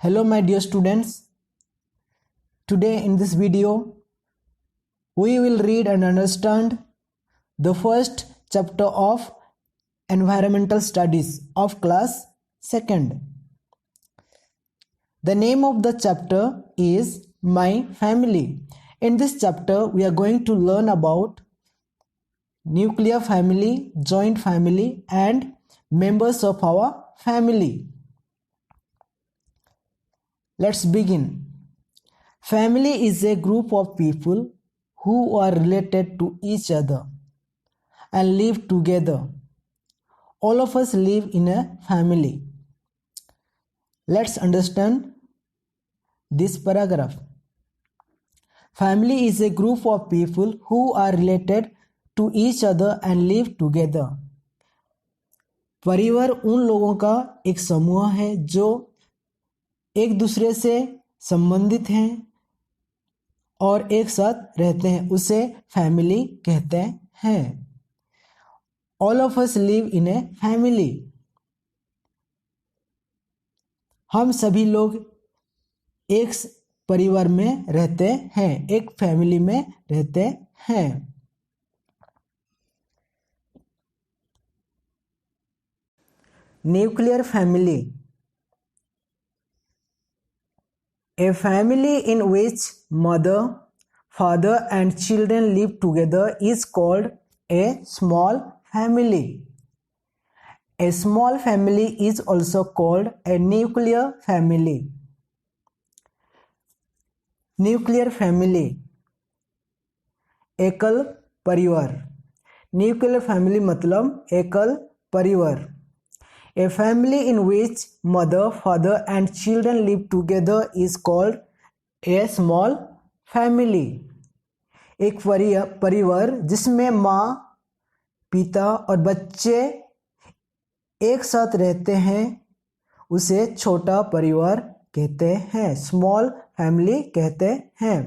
Hello my dear students. Today in this video we will read and understand the first chapter of environmental studies of class 2nd. The name of the chapter is My Family. In this chapter we are going to learn about nuclear family, joint family and members of our family. Let's begin. Family is a group of people who are related to each other and live together. All of us live in a family. Let's understand this paragraph. Family is a group of people who are related to each other and live together. परिवार उन लोगों का एक समूह है जो एक दूसरे से संबंधित हैं और एक साथ रहते हैं, उसे फैमिली कहते हैं. All of us live in a family. हम सभी लोग एक परिवार में रहते हैं, एक फैमिली में रहते हैं. Nuclear family. A family in which mother, father and children live together is called a small family. A small family is also called a nuclear family. Nuclear family, एकल परिवार. Nuclear family मतलब एकल परिवार. A family in which mother, father and children live together is called a small family. एक परिवार जिसमें माँ, पिता और बच्चे एक साथ रहते हैं उसे छोटा परिवार कहते हैं, small family कहते हैं.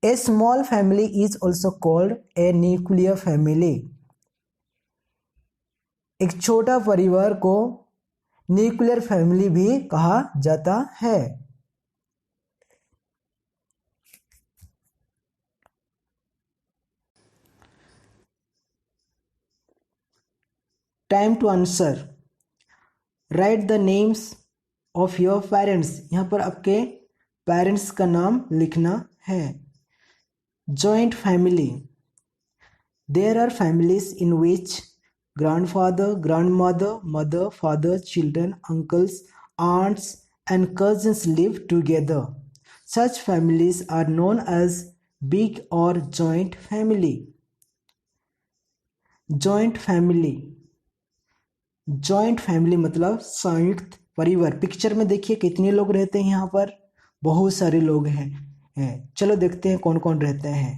A small family is also called a nuclear family. एक छोटा परिवार को न्यूक्लियर फैमिली भी कहा जाता है. Time to answer. Write the names of your parents. यहाँ पर आपके पेरेंट्स का नाम लिखना है. Joint family. There are families in which grandfather, grandmother, mother, father, children, uncles, aunts and cousins live together. Such families are known as big or joint family. Joint family. Joint family मतलब संयुक्त परिवार. Picture में देखिए कितने लोग रहते हैं. यहाँ पर बहुत सारे लोग हैं. चलो देखते हैं कौन कौन रहते हैं.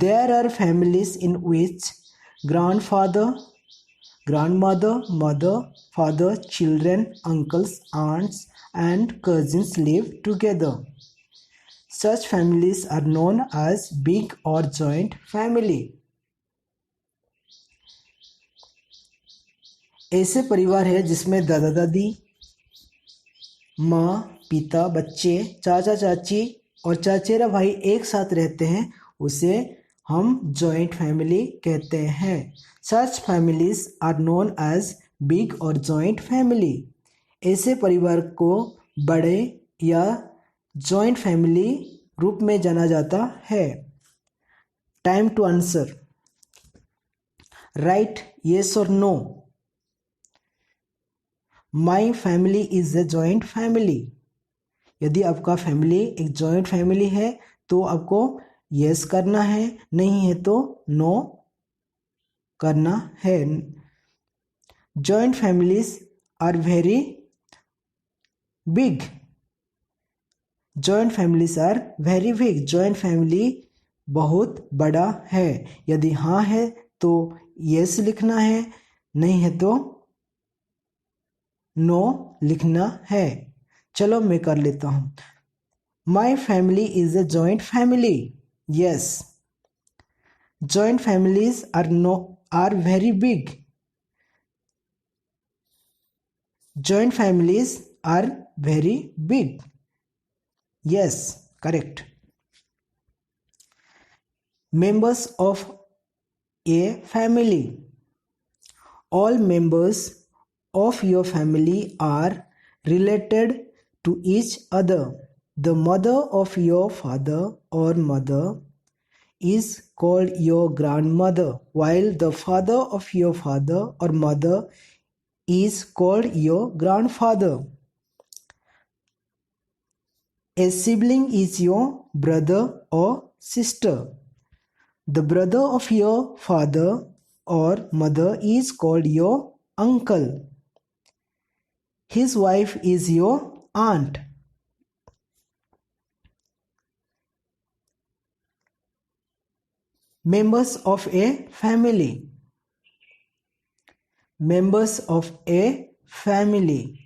There are families in which grandfather, grandmother, mother, father, children, uncles, aunts and cousins live together. Such families are known as big or joint family. ऐसे परिवार है जिसमें दादा दादी, माँ, पिता, बच्चे, चाचा चाची और चचेरा भाई एक साथ रहते हैं, उसे हम जॉइंट फैमिली कहते हैं. Such families are known as big और जॉइंट फैमिली. ऐसे परिवार को बड़े या जॉइंट फैमिली रूप में जाना जाता है. Time to answer. Right yes और no. My family is a joint family. यदि आपका फैमिली एक जॉइंट फैमिली है तो आपको यस करना है, नहीं है तो नो करना है. Joint families are very big. Joint families are very big. Joint family बहुत बड़ा है. यदि हाँ है तो यस लिखना है, नहीं है तो नो लिखना है. चलो मैं कर लेता हूँ. माई family is a joint family. Yes, joint families are very big. Joint families are very big. Yes, correct. Members of a family. All members of your family are related to each other. The mother of your father or mother is called your grandmother, while the father of your father or mother is called your grandfather. A sibling is your brother or sister. The brother of your father or mother is called your uncle. His wife is your aunt. Members of a family. Members of a family.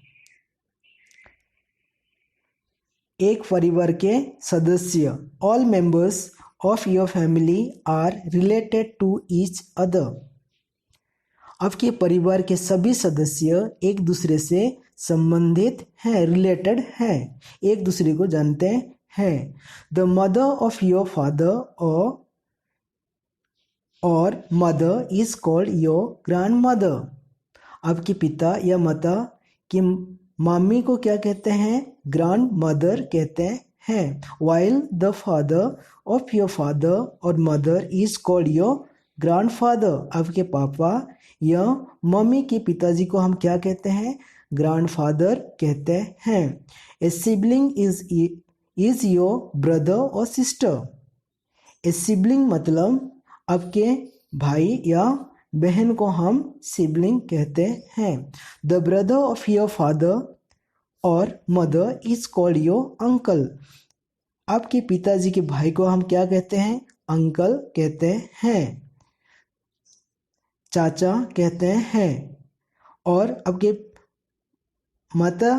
एक परिवार के सदस्य. All members of your family are related to each other. आपके परिवार के सभी सदस्य एक दूसरे से संबंधित हैं, रिलेटेड हैं, एक दूसरे को जानते हैं. The mother of your father or mother is called your grandmother. आपके पिता या माता की मम्मी को क्या कहते हैं? ग्रैंडमदर कहते हैं. While the father of your father or mother is called your grandfather. आपके पापा या मम्मी के पिताजी को हम क्या कहते हैं? ग्रैंडफादर कहते हैं. A sibling is your brother or sister. A sibling मतलब आपके भाई या बहन को हम सिबलिंग कहते हैं. The brother of your father or mother is called your uncle. आपके पिताजी के भाई को हम क्या कहते हैं? अंकल कहते हैं, चाचा कहते हैं. और आपके माता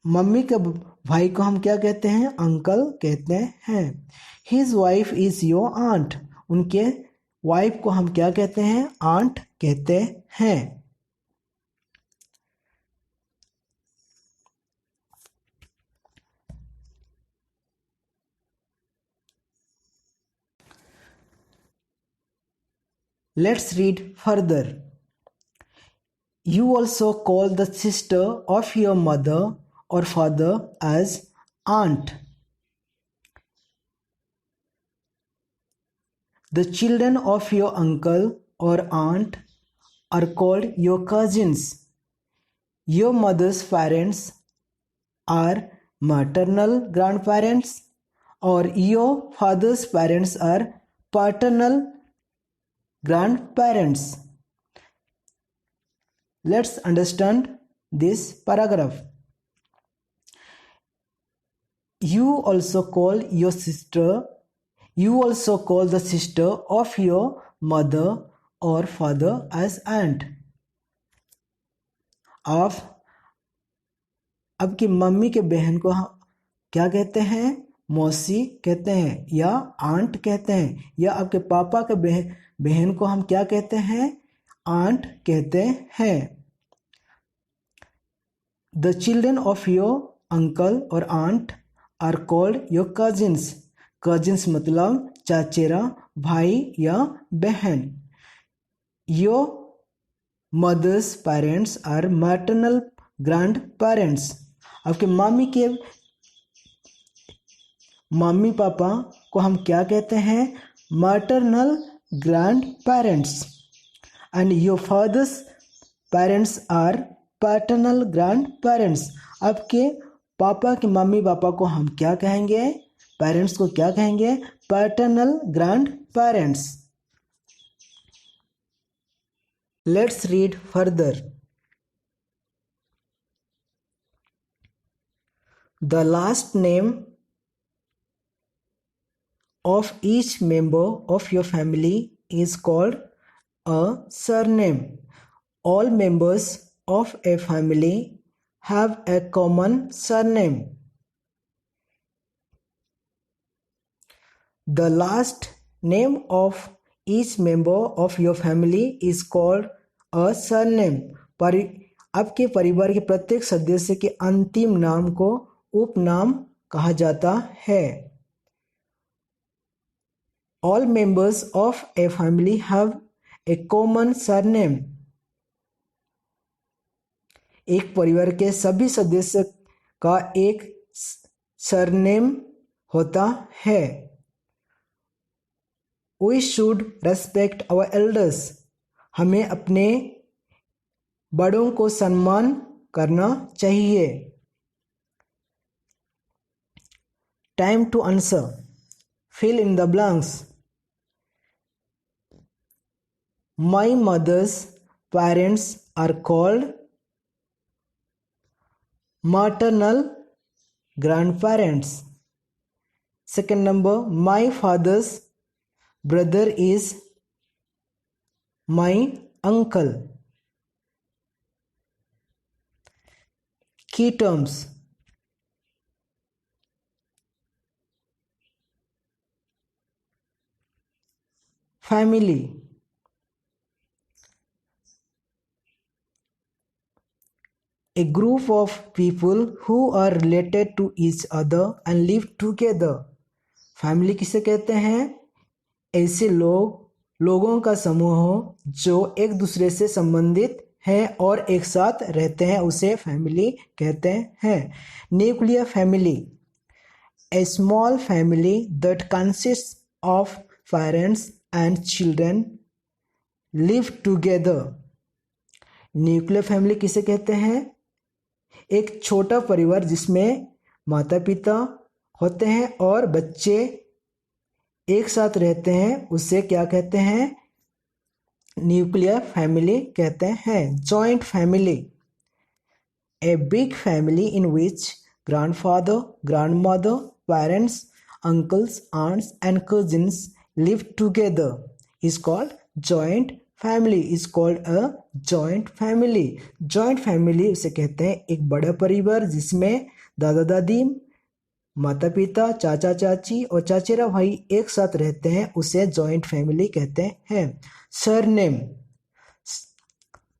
मम्मी के भाई को हम क्या कहते हैं? अंकल कहते हैं. His wife is your aunt. उनके वाइफ को हम क्या कहते हैं? आंट कहते हैं. Let's read further. You also call the sister of your mother or father as aunt. The children of your uncle or aunt are called your cousins. Your mother's parents are maternal grandparents, or your father's parents are paternal grandparents. Let's understand this paragraph. You also call the sister of your mother or father as aunt. आप आपकी mummy के बहन को क्या कहते हैं? मौसी कहते हैं या आंट कहते हैं. या आपके पापा के बहन को हम क्या कहते हैं? आंट कहते हैं. The children of your uncle or aunt are called your cousins. Cousins मतलब चाचेरा भाई या बहन. Your mother's parents are maternal grandparents. आपके मम्मी पापा को हम क्या कहते हैं? maternal grandparents. And your father's parents are paternal grandparents. आपके पापा के मम्मी पापा को हम क्या कहेंगे? पेरेंट्स को क्या कहेंगे? paternal grandparents. Let's read further. The last name of each member of your family is called a surname. All members of a family have a common surname. The last name of each member of your family is called a surname. आपके परिवार के प्रत्येक सदस्य के अंतिम नाम को उपनाम कहा जाता है। All members of a family have a common surname. एक परिवार के सभी सदस्य का एक सरनेम होता है। We should respect our elders. हमें अपने बड़ों को सम्मान करना चाहिए। Time to answer. Fill in the blanks. My mother's parents are called maternal grandparents. Second number, my father's brother is my uncle. Key terms: family, a group of people who are related to each other and live together. Family किसे कहते हैं? ऐसे लोगों का समूह हो जो एक दूसरे से संबंधित है और एक साथ रहते हैं, उसे फैमिली कहते हैं। Nuclear family, a small family that consists of parents and children live together. Nuclear family किसे कहते हैं? एक छोटा परिवार जिसमें माता पिता होते हैं और बच्चे एक साथ रहते हैं, उसे क्या कहते हैं? न्यूक्लियर फैमिली कहते हैं। Joint family, a big family in which grandfather, grandmother, parents, uncles, aunts and cousins live together is called joint family. Is called a joint family. Joint family उसे कहते हैं एक बड़ा परिवार जिसमें दादा दादी, माता पिता, चाचा चाची और चाचेरा भाई एक साथ रहते हैं, उसे जॉइंट फैमिली कहते हैं। Surname,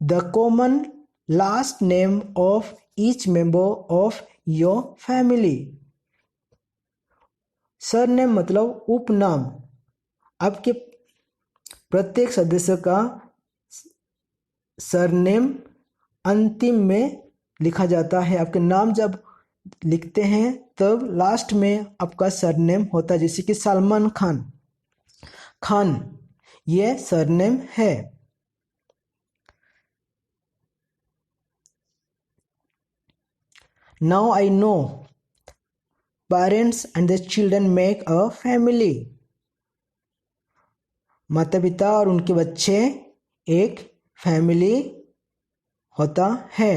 the common last name of each member of your family. Surname मतलब उपनाम। आपके प्रत्येक सदस्य का सरनेम अंतिम में लिखा जाता है। आपके नाम जब लिखते हैं तब लास्ट में आपका सरनेम होता है, जैसे कि सलमान खान, ये सरनेम है। Now I know parents and the children make a family. माता पिता और उनके बच्चे एक फैमिली होता है।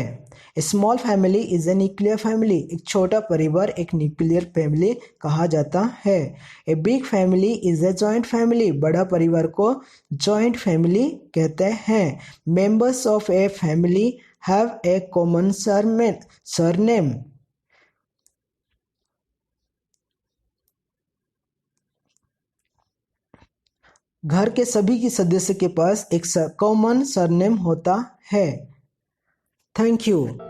A small family is a nuclear family. एक छोटा परिवार एक न्यूक्लियर फैमिली कहा जाता है। A big family is a joint family. बड़ा परिवार को joint family कहते हैं। Members of a family have a common surname. घर के सभी के सदस्य के पास एक कॉमन सरनेम होता है। Thank you.